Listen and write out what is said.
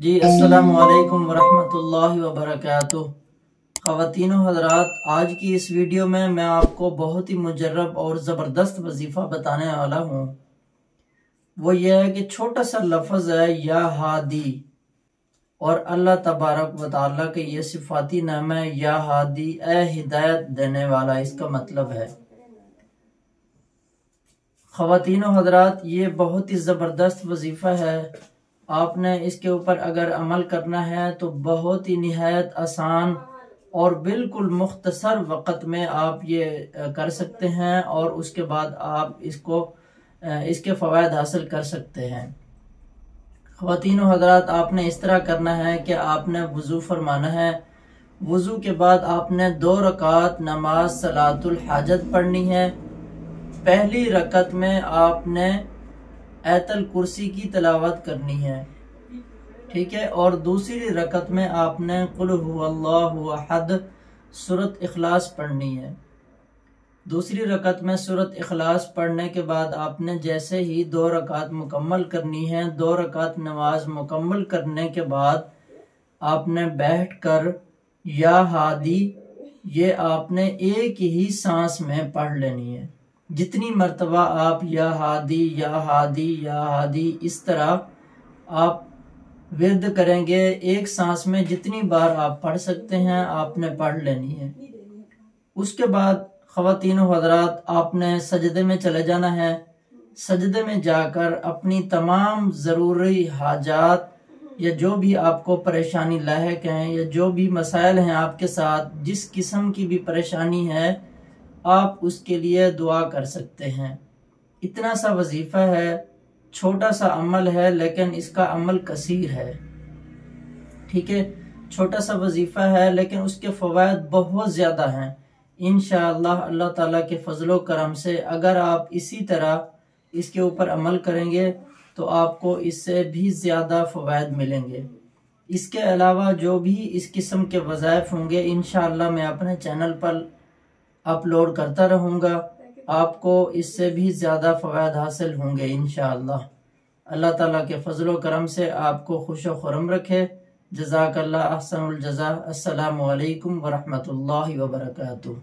जी अस्सलामु अलैकुम वरहमतुल्लाहि वबरकातुह। ख़वातीनो हज़रात, आज की इस वीडियो में मैं आपको बहुत ही मुजर्रब और ज़बरदस्त वजीफ़ा बताने वाला हूँ। वो यह है कि छोटा सा लफ्ज़ है या हादी, और अल्लाह तबारक व तआला के ये सिफाती नाम है या हादी, ए हिदायत देने वाला, इसका मतलब है। ख़वातीनो हज़रात, ये बहुत ही ज़बरदस्त वजीफ़ा है। आपने इसके ऊपर अगर अमल करना है तो बहुत ही निहायत आसान और बिल्कुल मुख्तसर वक़्त में आप ये कर सकते हैं, और उसके बाद आप इसके फ़वाइद हासिल कर सकते हैं। ख़वातीनो हज़रात, आपने इस तरह करना है कि आपने वज़ू फरमाना है। वज़ू के बाद आपने 2 रकात नमाज सलातुल हाजत पढ़नी है। पहली रकत में आपने आयतल कुर्सी की तिलावत करनी है, ठीक है। और दूसरी रकत में आपने कुल हुवल्लाहु अहद सूरत इखलास पढ़नी है। दूसरी रकत में सूरत इखलास पढ़ने के बाद आपने जैसे ही 2 रकात मुकम्मल करनी है, 2 रकात नमाज मुकम्मल करने के बाद आपने बैठकर या हादी ये आपने एक ही सांस में पढ़ लेनी है। जितनी मर्तबा आप या हादी या हादी या हादी इस तरह आप विर्द करेंगे, एक सांस में जितनी बार आप पढ़ सकते हैं आपने पढ़ लेनी है। उसके बाद ख़वातीनो हज़रात, आपने सजदे में चले जाना है। सजदे में जाकर अपनी तमाम ज़रूरी हाजात या जो भी आपको परेशानी लायक हैं या जो भी मसाइल हैं आपके साथ, जिस किस्म की भी परेशानी है आप उसके लिए दुआ कर सकते हैं। इतना सा वजीफ़ा है, छोटा सा अमल है, लेकिन इसका अमल कसीर है, ठीक है। छोटा सा वजीफ़ा है लेकिन उसके फ़वाइद बहुत ज़्यादा हैं। इंशाअल्लाह अल्लाह ताला के फजलो करम से अगर आप इसी तरह इसके ऊपर अमल करेंगे तो आपको इससे भी ज़्यादा फ़वाइद मिलेंगे। इसके अलावा जो भी इस किस्म के वज़ाइफ होंगे इंशाअल्लाह मैं अपने चैनल पर अपलोड करता रहूँगा। आपको इससे भी ज़्यादा फ़वाइद हासिल होंगे इंशाअल्लाह। अल्लाह ताला के फजलो करम से आपको खुश व खुरम रखे। जज़ाकल्लाह अहसनुल जज़ा। अस्सलामु अलैकुम वरहमतुल्लाहि वबरकातुहू।